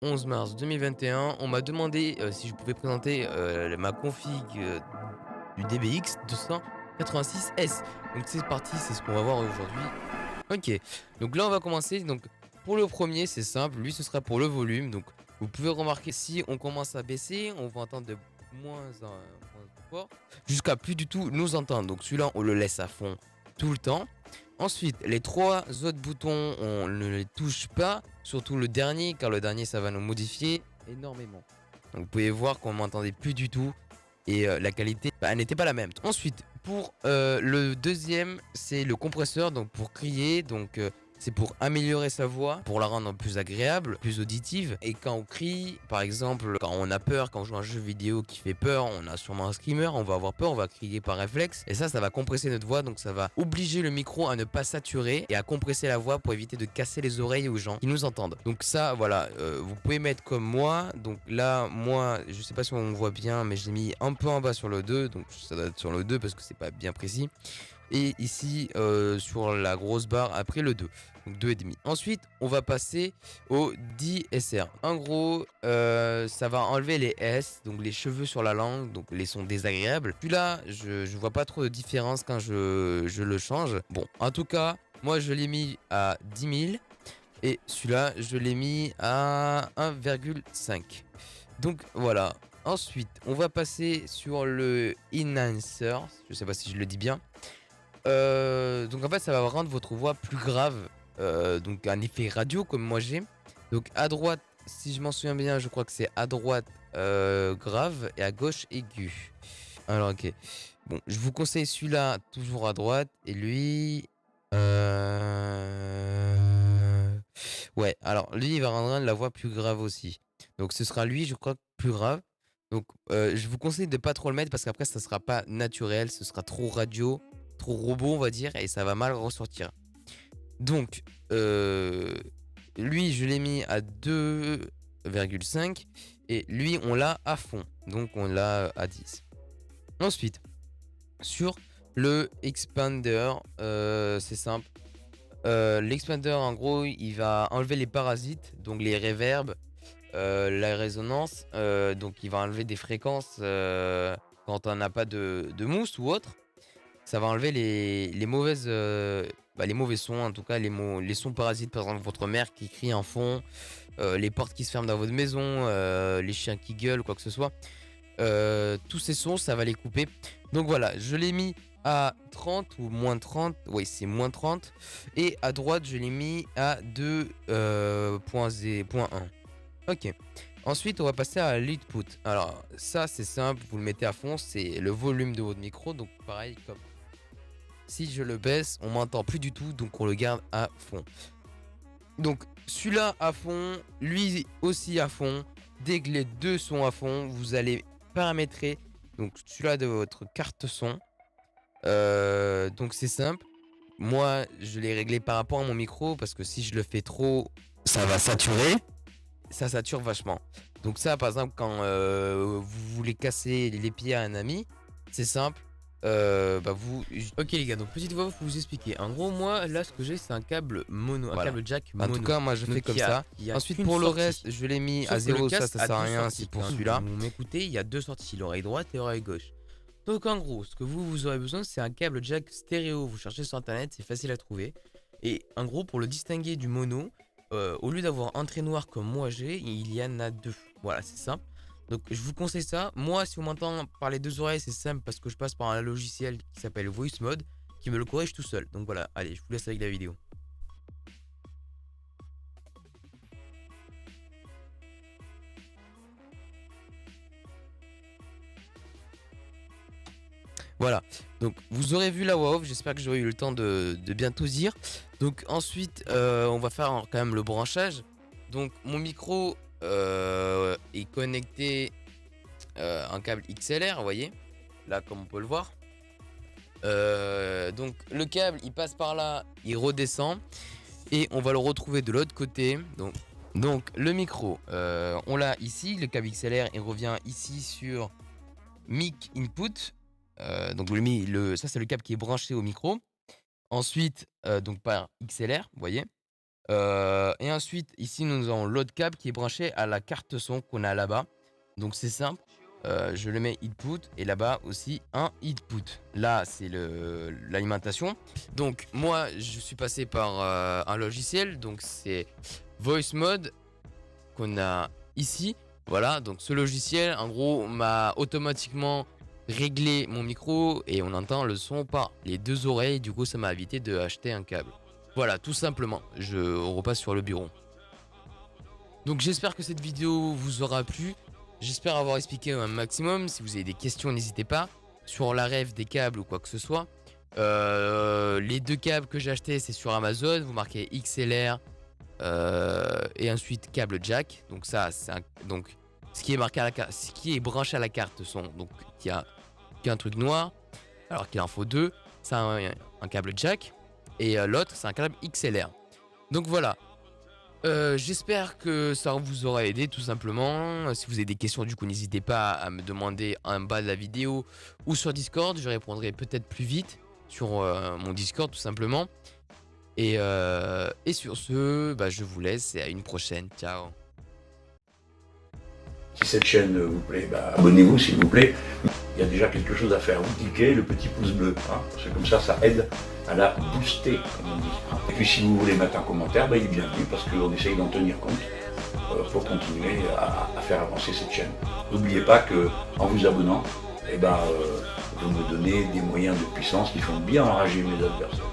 11 mars 2021. On m'a demandé si je pouvais présenter ma config du DBX 286S. Donc c'est parti, c'est ce qu'on va voir aujourd'hui. Ok, donc là on va commencer. Donc pour le premier, c'est simple, lui ce sera pour le volume. Donc vous pouvez remarquer si on commence à baisser, on va entendre de moins fort jusqu'à plus du tout nous entendre. Donc celui-là, on le laisse à fond tout le temps. Ensuite, les trois autres boutons, on ne les touche pas, surtout le dernier, car le dernier, ça va nous modifier énormément. Donc vous pouvez voir qu'on m'entendait plus du tout et la qualité elle n'était pas la même. Ensuite, pour le deuxième, c'est le compresseur, donc pour crier, donc c'est pour améliorer sa voix, pour la rendre plus agréable, plus auditive. Et quand on crie, par exemple, quand on a peur, quand on joue à un jeu vidéo qui fait peur, on a sûrement un screamer, on va avoir peur, on va crier par réflexe. Et ça va compresser notre voix, donc ça va obliger le micro à ne pas saturer et à compresser la voix pour éviter de casser les oreilles aux gens qui nous entendent. Donc ça, voilà, vous pouvez mettre comme moi. Donc là, moi, je sais pas si on voit bien, mais j'ai mis un peu en bas sur le 2, donc ça doit être sur le 2 parce que c'est pas bien précis. Et ici sur la grosse barre après le 2, donc 2,5. Ensuite on va passer au DSR. En gros ça va enlever les S, donc les cheveux sur la langue, donc les sons désagréables. Puis là je vois pas trop de différence quand je le change. Bon, en tout cas moi je l'ai mis à 10 000 et celui-là je l'ai mis à 1,5. Donc voilà. Ensuite on va passer sur le enhancer, je sais pas si je le dis bien. Donc en fait ça va rendre votre voix plus grave, donc un effet radio comme moi j'ai. Donc à droite, si je m'en souviens bien, je crois que c'est à droite grave et à gauche aigu. Alors ok, bon je vous conseille celui-là toujours à droite et lui... Ouais, alors lui il va rendre la voix plus grave aussi. Donc ce sera lui je crois plus grave. Donc je vous conseille de pas trop le mettre parce qu'après ça sera pas naturel, ce sera trop radio, trop robot on va dire et ça va mal ressortir. Donc lui je l'ai mis à 2,5 et lui on l'a à fond. Donc on l'a à 10. Ensuite sur le expander, c'est simple. L'expander en gros il va enlever les parasites, donc les reverbs, la résonance, donc il va enlever des fréquences quand on n'a pas de mousse ou autre. Ça va enlever les mauvaises, les mauvais sons, en tout cas les sons parasites, par exemple votre mère qui crie en fond, les portes qui se ferment dans votre maison, les chiens qui gueulent, quoi que ce soit. Tous ces sons, ça va les couper. Donc voilà, je l'ai mis à 30 ou moins 30. Oui, c'est moins 30. Et à droite, je l'ai mis à 2.1. Ok. Ensuite, on va passer à l'output. Alors, ça, c'est simple. Vous le mettez à fond. C'est le volume de votre micro. Donc, pareil, comme si je le baisse, on m'entend plus du tout. Donc, on le garde à fond. Donc, celui-là à fond, lui aussi à fond. Dès que les deux sont à fond, vous allez paramétrer donc celui-là de votre carte son. Donc, c'est simple. Moi, je l'ai réglé par rapport à mon micro parce que si je le fais trop, ça va saturer. Ça sature vachement. Donc ça, par exemple, quand vous voulez casser les pieds à un ami, c'est simple. Vous... Ok les gars, donc petite voix pour vous expliquer. En gros, moi, là, ce que j'ai, c'est un câble mono, un Voilà. câble jack En mono. tout cas, moi je Donc, fais comme ça. il y a Ensuite, qu'une pour le sortie. reste, je l'ai mis Sauf à que le 0. Ça casque a sert à deux rien. sorties. C'est pour Quand celui-là. vous m'écoutez, il y a deux sorties, l'oreille droite et l'oreille gauche. Donc en gros, ce que vous aurez besoin, c'est un câble jack stéréo. Vous cherchez sur internet, c'est facile à trouver. Et en gros, pour le distinguer du mono, au lieu d'avoir un trait noir comme moi j'ai, il y en a deux. Voilà, c'est simple. Donc je vous conseille ça. Moi, si on m'entend par les deux oreilles, c'est simple parce que je passe par un logiciel qui s'appelle Voice Mode qui me le corrige tout seul. Donc voilà, allez, je vous laisse avec la vidéo. Voilà, donc vous aurez vu la voix off, j'espère que j'aurai eu le temps de bien tout dire. Donc ensuite, on va faire quand même le branchage. Donc mon micro est connecté un câble XLR, vous voyez, là comme on peut le voir. Donc le câble il passe par là, il redescend et on va le retrouver de l'autre côté. Donc le micro, on l'a ici, le câble XLR il revient ici sur mic input. Donc ça c'est le câble qui est branché au micro. Ensuite, donc par XLR, vous voyez. Et ensuite, ici, nous avons l'autre câble qui est branché à la carte son qu'on a là-bas. Donc c'est simple, je le mets input et là-bas aussi un input. Là, c'est l'alimentation. Donc moi, je suis passé par un logiciel, donc c'est Voice Mode qu'on a ici. Voilà, donc ce logiciel, en gros, m'a automatiquement réglé mon micro et on entend le son par les deux oreilles. Du coup, ça m'a évité de acheter un câble. Voilà, tout simplement. On repasse sur le bureau. Donc j'espère que cette vidéo vous aura plu. J'espère avoir expliqué un maximum. Si vous avez des questions, n'hésitez pas. Sur la ref des câbles ou quoi que ce soit. Les deux câbles que j'ai achetés, c'est sur Amazon. Vous marquez XLR et ensuite câble jack. Donc ça, c'est donc ce qui est marqué à la carte, ce qui est branché à la carte son. Donc qui a un truc noir, alors qu'il en faut deux. C'est un câble jack et l'autre c'est un câble XLR. Donc voilà. J'espère que ça vous aura aidé tout simplement. Si vous avez des questions, du coup, n'hésitez pas à me demander en bas de la vidéo ou sur Discord. Je répondrai peut-être plus vite sur mon Discord tout simplement. Et sur ce, bah, je vous laisse et à une prochaine. Ciao. Si cette chaîne vous plaît, bah, abonnez-vous s'il vous plaît. Il y a déjà quelque chose à faire. Vous cliquez le petit pouce bleu, hein, parce que comme ça aide à la booster, comme on dit. Et puis si vous voulez mettre un commentaire, bah, il est bienvenu parce qu'on essaye d'en tenir compte pour continuer à faire avancer cette chaîne. N'oubliez pas qu'en vous abonnant, vous me donnez des moyens de puissance qui font bien enrager mes adversaires.